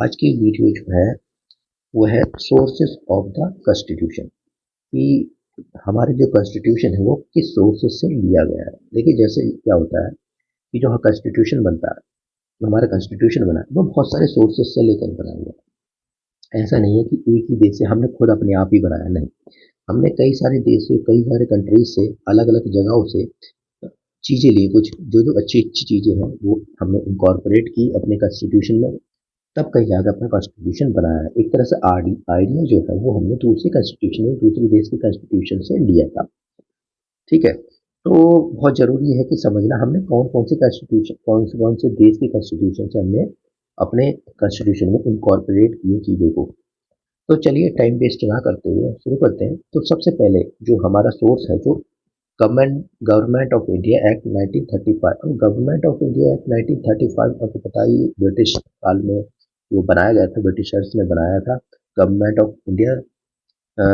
आज की वीडियो जो है वो है सोर्सेस ऑफ द कॉन्स्टिट्यूशन कि हमारे जो कॉन्स्टिट्यूशन है वो किस सोर्सेस से लिया गया है। देखिए जैसे क्या होता है कि जो कॉन्स्टिट्यूशन बनता है, जो हमारा कॉन्स्टिट्यूशन बना है वो बहुत सारे सोर्सेस से लेकर बना हुआ है। ऐसा नहीं है कि एक ही देश से हमने खुद अपने आप ही बनाया, नहीं। हमने कई सारे देश से, कई सारे कंट्रीज से, अलग अलग जगहों से चीज़ें ली। कुछ जो जो अच्छी अच्छी चीज़ें हैं वो हमने इनकॉर्पोरेट की अपने कॉन्स्टिट्यूशन में, तब कहीं जाकर अपना कॉन्स्टिट्यूशन बनाया है। एक तरह से आइडिया जो है वो हमने दूसरे कॉन्स्टिट्यूशन में, दूसरे देश के कॉन्स्टिट्यूशन से लिया था। ठीक है, तो बहुत जरूरी है कि समझना हमने कौन कौन से कॉन्स्टिट्यूशन, कौन से देश के कॉन्स्टिट्यूशन से हमने अपने कॉन्स्टिट्यूशन में इनकॉर्पोरेट किए चीज़ों को। तो चलिए टाइम वेस्ट ना करते हुए शुरू करते हैं। तो सबसे पहले जो हमारा सोर्स है, जो government government of India act 1935। और गवर्नमेंट ऑफ इंडिया एक्ट 1935 आपको पता ही ब्रिटिश काल में जो बनाया गया था, ब्रिटिशर्स ने बनाया था गवर्नमेंट ऑफ इंडिया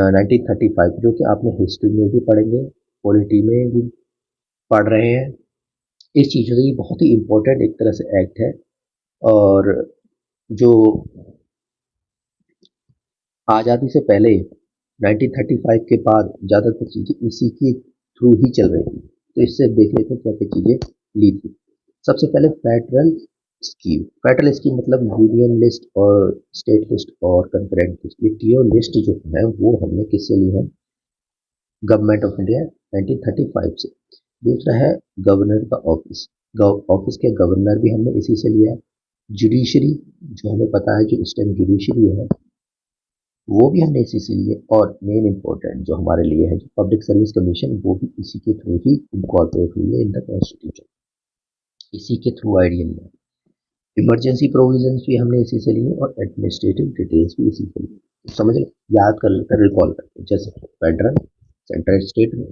1935, जो कि आपने हिस्ट्री में भी पढ़ेंगे, पॉलिटी में भी पढ़ रहे हैं। इस चीज़ के लिए बहुत ही इम्पोर्टेंट एक तरह से एक्ट है। और जो आज़ादी से पहले 1935 के बाद ज़्यादातर चीज़ें इसी के थ्रू ही चल रही थी। तो इससे देख लेते हैं क्या क्या चीज़ें ली थी। सबसे पहले फेडरल स्कीम। फेडरल स्कीम मतलब यूनियन लिस्ट और स्टेट लिस्ट और कंकरेंट लिस्ट। ये तीनों लिस्ट जो है वो हमने किससे ली है? गवर्नमेंट ऑफ इंडिया 1935 से। दूसरा है गवर्नर का ऑफिस। ऑफिस के गवर्नर भी हमने इसी से लिया है। जुडिशरी, जो हमें पता है जो इस टाइम जुडिशरी है, वो भी हमने इसी से लिए। और मेन इंपॉर्टेंट जो हमारे लिए है, जो पब्लिक सर्विस कमीशन, वो भी इसी के थ्रू ही इनकॉर्पोरेट हुई है इन द कॉन्स्टिट्यूशन। इसी के थ्रू आइडिया लिया। इमरजेंसी प्रोविजंस भी हमने इसी से लिए और एडमिनिस्ट्रेटिव डिटेल्स भी इसी से लिए। तो समझ लो, याद कर लेकर रिकॉल करते हैं। जैसे फेडरल, सेंट्रल स्टेट में,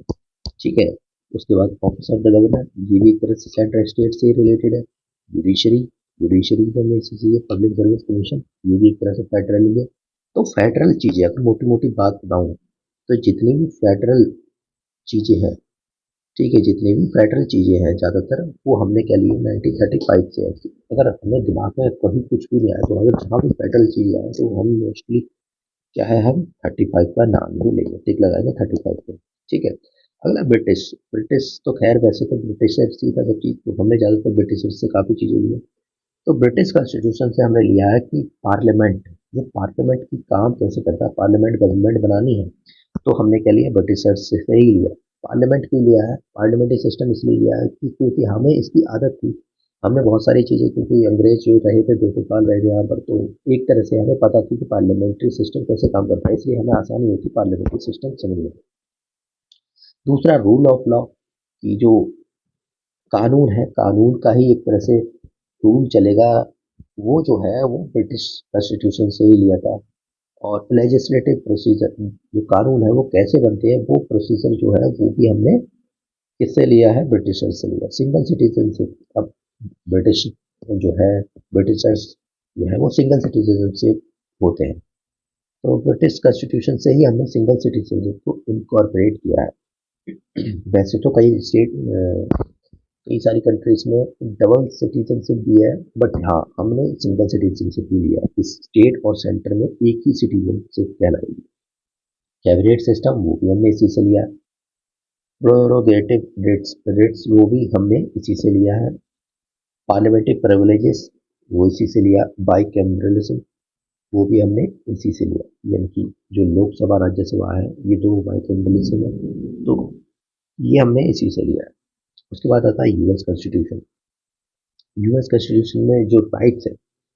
ठीक है। उसके बाद ऑफिस ऑफ द गवर्नर, ये भी एक तरह से सेंट्रल स्टेट से रिलेटेड है। जुडिशरी, जुडिशरी में हमने इसी से लिए। पब्लिक सर्विस कमीशन, ये भी एक तरह से फेडरल ही है। तो फेडरल चीजें, अगर मोटी मोटी बात बताऊं तो जितनी भी फेडरल चीजें हैं, ठीक है, जितनी भी फेडरल चीजें हैं ज्यादातर वो हमने क्या लिए 1935 से। अगर हमें दिमाग में कहीं कुछ भी नहीं आया, तो अगर जहाँ भी फेडरल चीज आए तो हम मोस्टली क्या है, हम 35 का नाम ही लेंगे, टिक लगाएंगे 35 पे। ठीक है। अगला ब्रिटिश। ब्रिटिश तो खैर वैसे तो ब्रिटिश से सीधा सब चीज, तो हमने ज्यादातर ब्रिटिश से काफी चीजें ली है। तो ब्रिटिश कॉन्स्टिट्यूशन से हमने लिया है कि पार्लियामेंट, ये पार्लियामेंट की काम कैसे करता है, पार्लियामेंट गवर्नमेंट बनानी है, तो हमने क्या लिया, ब्रिटिशर्स से ही लिया। पार्लियामेंट क्यों लिया है, पार्लियामेंट्री सिस्टम इसलिए लिया है कि क्योंकि हमें इसकी आदत थी। हमने बहुत सारी चीज़ें, क्योंकि अंग्रेज जो रहे थे 200 साल रहे थे यहाँ पर, तो एक तरह से हमें पता थी कि पार्लियामेंट्री सिस्टम कैसे काम करता है, इसलिए हमें आसानी होती पार्लियामेंट्री सिस्टम समझने में। दूसरा रूल ऑफ लॉ, की जो कानून है, कानून का ही एक तरह से रूल चलेगा, वो जो है वो ब्रिटिश कॉन्स्टिट्यूशन से ही लिया था। और लेजिस्लेटिव प्रोसीजर, जो कानून है वो कैसे बनते हैं, वो प्रोसीजर जो है वो भी हमने किससे लिया है, ब्रिटिशर से लिया। सिंगल सिटीजनशिप, अब ब्रिटिश जो है, ब्रिटिशर्स जो है वो सिंगल सिटीजनशिप होते हैं। तो ब्रिटिश कॉन्स्टिट्यूशन से ही हमने सिंगल सिटीजनशिप को इनकॉर्पोरेट किया है। वैसे तो कई सारी कंट्रीज में डबल सिटीजनशिप भी है, बट हाँ हमने सिंगल सिटीजनशिप भी लिया है। इस स्टेट और सेंटर में एक ही सिटीजनशिप कहलाएगी। कैबिनेट सिस्टम, वो भी हमने इसी से लिया है। प्रोरोगेटिव रिट्स वो भी हमने इसी से लिया है। पार्लियामेंट्री प्रिविलेजेस, वो इसी से लिया। बाइकैमरलिज्म, वो भी हमने इसी से लिया, यानी कि जो लोकसभा राज्यसभा है ये दो बाइकैमरलिज्म है, तो ये हमने इसी से लिया है। उसके बाद आता है यूएस कॉन्स्टिट्यूशन। यूएस कॉन्स्टिट्यूशन में जो राइट्स है,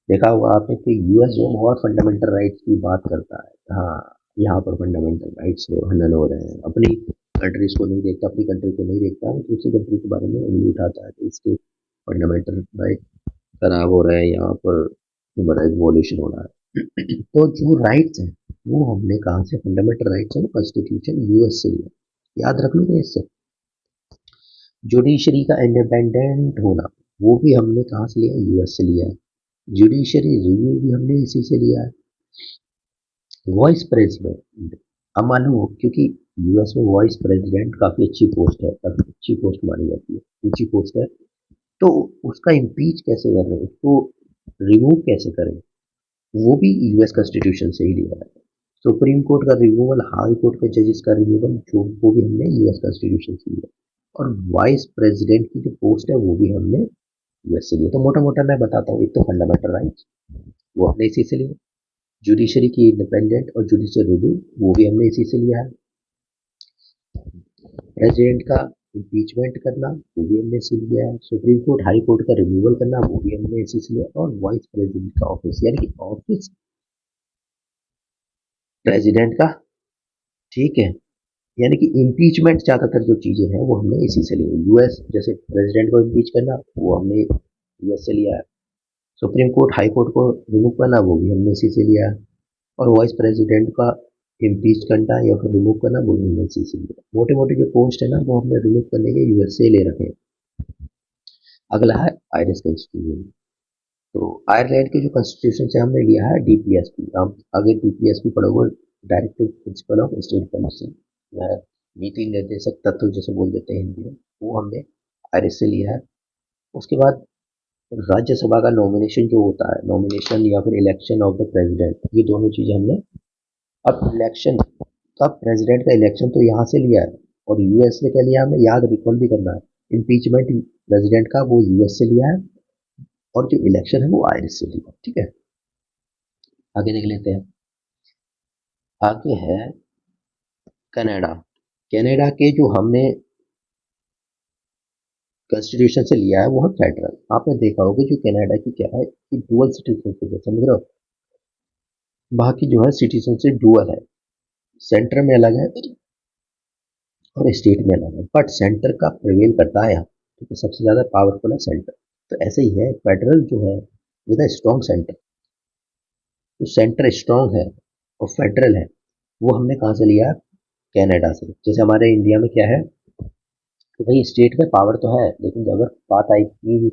देखा होगा आपने कि यूएस जो बहुत फंडामेंटल राइट्स की बात करता है। हाँ, यहाँ पर फंडामेंटल राइट्स हनन हो रहे हैं, अपनी कंट्रीज को नहीं देखता, अपनी कंट्री को नहीं देखता, दूसरी कंट्री के बारे में उंगली उठाता है कि इसके फंडामेंटल राइट खराब हो रहे हैं, यहाँ पर ह्यूमन राइट वॉल्यूशन हो रहा है। तो जो राइट्स हैं वो हमने कहाँ से, फंडामेंटल राइट्स है वो कॉन्स्टिट्यूशन यूएस से लिया। याद रख लो इससे। जुडिशरी का इंडिपेंडेंट होना, वो भी हमने कहाँ से लिया, यूएस से लिया है। जुडिशरी रिव्यू भी हमने इसी से लिया है। वॉइस प्रेसिडेंट, अब मालूम हो, क्योंकि यूएस में वॉइस प्रेसिडेंट काफी अच्छी पोस्ट है, काफी अच्छी पोस्ट मानी जाती है, ऊंची पोस्ट है। तो उसका इम्पीच कैसे कर रहे हैं, उसको रिमूव कैसे करें, वो भी यूएस कॉन्स्टिट्यूशन से ही लिया है। सुप्रीम कोर्ट का रिमूवल, हाई कोर्ट के जजेस का रिमूवल, जो वो भी हमने यूएस कॉन्स्टिट्यूशन से लिया। और वाइस प्रेसिडेंट की जो पोस्ट है वो भी हमने यूएस से लिया। तो मोटा मोटा मैं बताता हूँ, एक तो फंडामेंटल राइट्स वो हमने इसी से लिया, जुडिशरी की इंडिपेंडेंट और जुडिशियल रिव्यू वो भी हमने इसी से लिया है, प्रेसिडेंट का इम्पीचमेंट करना वो भी हमने इसी लिया है, सुप्रीम कोर्ट हाई कोर्ट का रिमूवल करना वो भी हमने इसी से लिया, और वाइस प्रेसिडेंट का ऑफिस यानी कि ऑफिस प्रेसिडेंट का, ठीक है, यानी कि इम्पीचमेंट ज्यादातर जो चीजें हैं वो हमने इसी से ली है। यूएस जैसे प्रेसिडेंट को इम्पीच करना वो हमने यूएस से लिया है, सुप्रीम कोर्ट हाई कोर्ट को रिमूव करना वो भी हमने इसी से लिया है, और वाइस प्रेसिडेंट का इम्पीच करना या फिर रिमूव करना वो भी हमने इसी से लिया। मोटे मोटे जो पोस्ट है ना वो हमने रिमूव करने के यूएस से ले रखे हैं। अगला है आयरिश कॉन्स्टिट्यूशन। तो आयरलैंड के जो कॉन्स्टिट्यूशन से हमने लिया है डीपीएसपी। हम आगे डीपीएसपी पढ़ोगे, directive principle of state policy, नीति निर्देशक तत्व जैसे बोल देते हैं हिंदी में, वो हमने आयरिश से लिया है। उसके बाद राज्यसभा का नॉमिनेशन जो होता है, नॉमिनेशन या फिर इलेक्शन ऑफ द प्रेसिडेंट, ये दोनों चीजें हमने, अब इलेक्शन का प्रेसिडेंट का इलेक्शन तो यहाँ से लिया है, और यूएस से क्या लिया हमें याद रिकॉल भी करना है, इम्पीचमेंट प्रेसिडेंट का वो यूएस से लिया है, और जो इलेक्शन है वो आयरिश से लिया। ठीक है, आगे देख लेते हैं। आगे है कनाडा। कनाडा के जो हमने कॉन्स्टिट्यूशन से लिया है वो है फेडरल। आपने देखा होगा जो कनाडा की क्या है कि डुअल सिटीजनशिप है, समझ रहे हो, बाकी जो है सिटीजनशिप डुअल है, सेंटर में अलग है और स्टेट में अलग है, बट सेंटर का प्रिवेल करता है यहाँ, क्योंकि सबसे ज्यादा पावरफुल है सेंटर। तो ऐसे ही है फेडरल जो है विद अ स्ट्रॉन्ग सेंटर, तो सेंटर स्ट्रॉन्ग है और फेडरल है, वो हमने कहाँ से लिया, कनाडा से। जैसे हमारे इंडिया में क्या है कि भाई स्टेट में पावर तो है, लेकिन अगर बात आई कि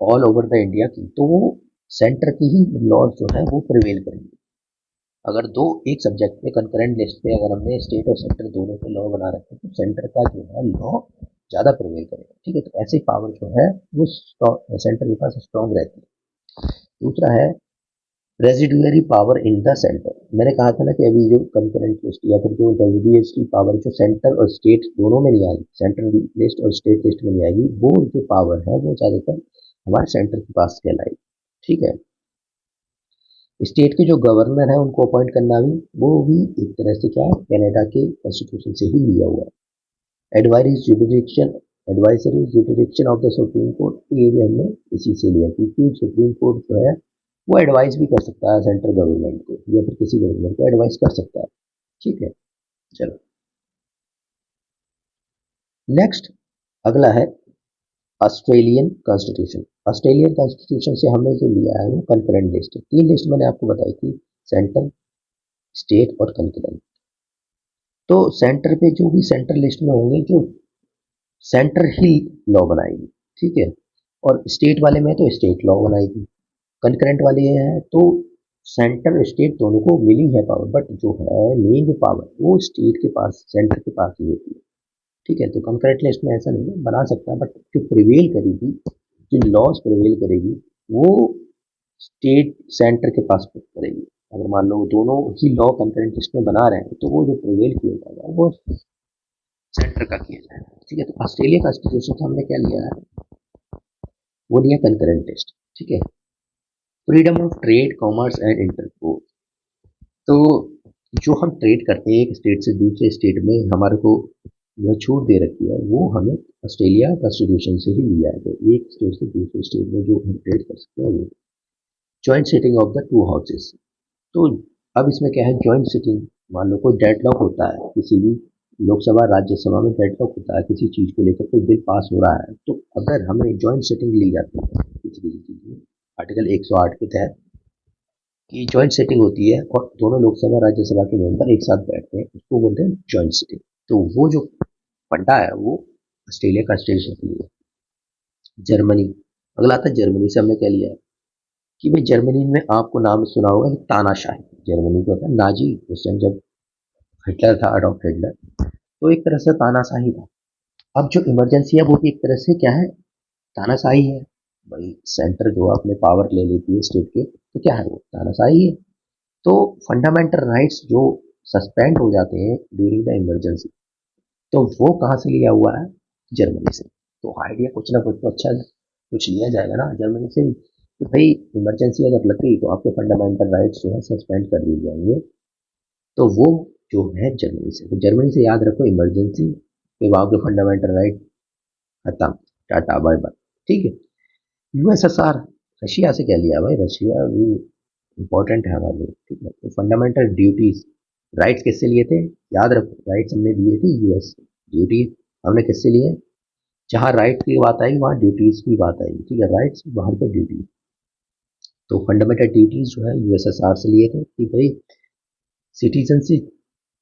ऑल ओवर द इंडिया की, तो वो सेंटर की ही लॉज जो है वो प्रिवेल करेंगे। अगर दो एक सब्जेक्ट में कंकरेंट लिस्ट पे अगर हमने स्टेट और सेंटर दोनों के लॉ बना रखे तो सेंटर का जो है लॉ ज्यादा प्रिवेल करेगा। ठीक है, तो ऐसे पावर जो है वो सेंटर के पास स्ट्रॉन्ग रहती है। दूसरा है residuary power in the centre. मैंने कहा था ना कि अभी जो कंकरेंट लिस्ट या फिर जो रेजिडुअरी पावर जो सेंटर और स्टेट दोनों में नहीं आएगी, सेंट्रल लिस्ट और स्टेट लिस्ट में नहीं आएगी, वो जो पावर है वो ज्यादातर हमारे सेंटर के पास कहलाएगी। ठीक है, स्टेट के जो गवर्नर है उनको अपॉइंट करना भी वो भी एक तरह से क्या है कनाडा के कॉन्स्टिट्यूशन से ही लिया हुआ है। Advisory जुडिक्शन of the supreme court, ये भी हमने इसी से लिया, क्योंकि सुप्रीम कोर्ट जो है वो एडवाइस भी कर सकता है सेंट्रल गवर्नमेंट को या फिर किसी गवर्नमेंट को एडवाइस कर सकता है। ठीक है, चलो नेक्स्ट अगला है ऑस्ट्रेलियन कॉन्स्टिट्यूशन। ऑस्ट्रेलियन कॉन्स्टिट्यूशन से हमने जो लिया है वो कंकरेंट लिस्ट है। तीन लिस्ट मैंने आपको बताई थी, सेंट्रल, स्टेट और कंकरेंट। तो सेंटर पे जो भी सेंट्रल लिस्ट में होंगे जो सेंटर ही लॉ बनाएगी, ठीक है, और स्टेट वाले में तो स्टेट लॉ बनाएगी। कंकरेंट वाले हैं तो सेंटर स्टेट दोनों को मिली है पावर, बट जो है मेन जो पावर वो स्टेट के पास, सेंटर के पास ही होती है। ठीक है, तो कंकरेंट लिस्ट में ऐसा नहीं है, बना सकता है, बट जो प्रिवेल करेगी, जो लॉज प्रिवेल करेगी वो स्टेट सेंटर के पास करेगी। अगर मान लो दोनों ही लॉ कंकरेंट लिस्ट में बना रहे हैं तो वो जो प्रिवेल किया जाएगा वो सेंटर का किया जाएगा। ठीक है, तो ऑस्ट्रेलिया कॉन्स्टिट्यूशन से हमने क्या लिया है, वो लिया कंकरेंट लिस्ट। ठीक है, freedom of trade, commerce and intercourse. तो जो हम ट्रेड करते हैं एक स्टेट से दूसरे स्टेट में, हमारे को जो छूट दे रखी है वो हमें ऑस्ट्रेलिया कॉन्स्टिट्यूशन से ही लिया है। तो एक स्टेट से दूसरे स्टेट में जो हम ट्रेड कर सकते हैं वो joint sitting of the two houses. तो अब इसमें क्या है, जॉइंट सिटिंग, मान लो कोई डेडलॉक होता है किसी भी लोकसभा राज्यसभा में, डेडलॉक होता है किसी चीज को लेकर, कोई बिल पास हो रहा है, तो अगर हमें जॉइंट सिटिंग ली जाती है किसी किसी चीज में, आर्टिकल 108 के तहत कि जॉइंट सिटिंग होती है और दोनों लोकसभा राज्यसभा के मेंबर एक साथ बैठते हैं, उसको बोलते हैं जॉइंट सिटिंग। तो वो जो फंडा है वो ऑस्ट्रेलिया का स्टेशन के लिए। जर्मनी, अगला आता है जर्मनी से हमने क्या लिया है कि भाई जर्मनी में आपको नाम सुना होगा तानाशाही। जर्मनी को था नाजी, उस टाइम जब हिटलर था, अडॉल्फ हिटलर, तो एक तरह से तानाशाही था। अब जो इमरजेंसी है वो भी एक तरह से क्या है, तानाशाही है। भाई सेंटर जो है अपने पावर ले लेती है स्टेट के, तो क्या है वो तानाशाही है। तो फंडामेंटल राइट्स जो सस्पेंड हो जाते हैं ड्यूरिंग द इमरजेंसी, तो वो कहाँ से लिया हुआ है? जर्मनी से। तो आइडिया कुछ ना कुछ तो अच्छा कुछ लिया जाएगा ना जर्मनी से भी, कि भाई इमरजेंसी अगर लग गई तो आपके फंडामेंटल राइट्स जो है सस्पेंड कर दिए जाएंगे। तो वो जो है जर्मनी से, तो जर्मनी से याद रखो इमरजेंसी के वहाँ के फंडामेंटल राइट खत्म, टाटा बाय बाय। ठीक है। यूएसएसआर, रशिया से क्या लिया भाई, रशिया भी इंपॉर्टेंट है हमारे लिए। ठीक है। तो फंडामेंटल ड्यूटीज राइट्स किससे लिए थे? याद रखो राइट्स हमने दिए थे यूएस, ड्यूटी हमने किससे लिए? जहाँ राइट की बात आएगी वहाँ ड्यूटीज की बात आएगी। ठीक है, राइट्स वहाँ पे ड्यूटी। तो फंडामेंटल ड्यूटीज जो है यूएसएसआर से लिए थे कि भाई सिटीजनशिप,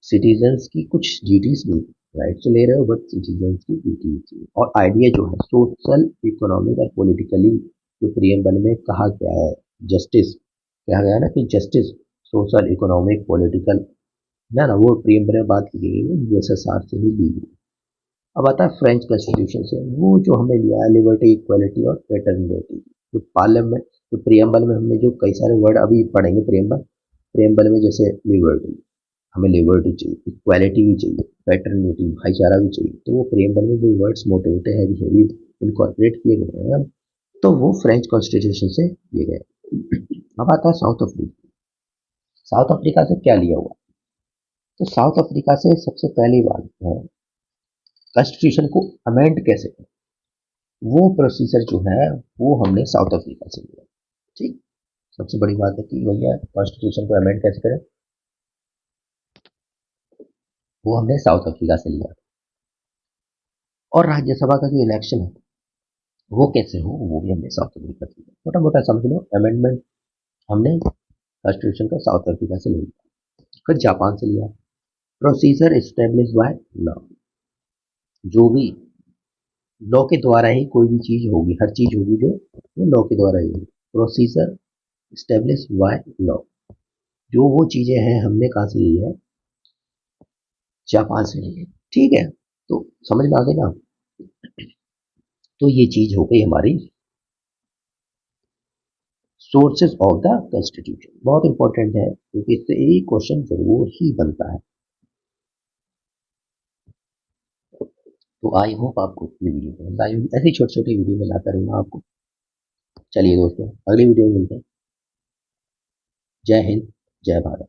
सिटीजन्स की कुछ ड्यूटीज भी, राइट्स तो ले रहे हो बट सिटीजन्स की ड्यूटीज। और आइडिया जो है सोशल इकोनॉमिक और पॉलिटिकली, जो प्रियम्बल में कहा गया है जस्टिस, कहा गया है ना कि जस्टिस सोशल इकोनॉमिक पॉलिटिकल, ना ना वो प्रियम्बल में बात की गई है यूएसएसआर से ही ली गई। अब आता है फ्रेंच कॉन्स्टिट्यूशन से, वो जो हमें लिया है लिबर्टी इक्वलिटी और फ्रेटर्निटी। जो पार्लियामेंट, जो प्रियम्बल में हमने जो कई सारे वर्ड अभी पढ़ेंगे प्रियम्बल, प्रियम्बल में जैसे लिबर्टी, हमें लिबर्टी चाहिए, इक्वालिटी भी चाहिए, फ्रेटर्निटी भाईचारा भी चाहिए, तो वो प्रियम्बल में जो वर्ड्स मोटे मोटे हैवी हैवी इनकॉर्पोरेट किए गए हैं, तो वो फ्रेंच कॉन्स्टिट्यूशन से किए गए। अब आता है साउथ अफ्रीका। साउथ अफ्रीका से क्या लिया हुआ? तो साउथ अफ्रीका से सबसे पहली बात है कॉन्स्टिट्यूशन को अमेंड कैसे करें, वो प्रोसीजर जो है वो हमने साउथ अफ्रीका से लिया। ठीक। सबसे बड़ी बात है कि भैया कॉन्स्टिट्यूशन को अमेंड कैसे करें, वो हमने साउथ अफ्रीका से लिया। और राज्यसभा का जो इलेक्शन है वो कैसे हो, वो भी हमने साउथ अफ्रीका से लिया। मोटा मोटा समझ लो अमेंडमेंट हमने कॉन्स्टिट्यूशन का साउथ अफ्रीका से लिया। फिर जापान से लिया। प्रोसीजर इस्टेब्लिश बाय लॉ, जो भी लॉ के द्वारा ही कोई भी चीज होगी, हर चीज होगी जो वो लॉ के द्वारा ही होगी। प्रोसीजर इस्टेब्लिश बाय लॉ, जो वो चीजें हैं हमने कहाँ से ली है? जापान से ली है। ठीक है। तो समझ में आ गई ना? तो ये चीज हो गई हमारी सोर्सेज ऑफ द कॉन्स्टिट्यूशन, बहुत इंपॉर्टेंट है क्योंकि इससे एक क्वेश्चन जरूर ही बनता है। तो आई होप आपको ये वीडियो पसंद आई होगी, ऐसी छोटी छोटी वीडियो में लाता रहूंगा आपको। चलिए दोस्तों, अगली वीडियो में मिलते हैं। जय हिंद, जय भारत।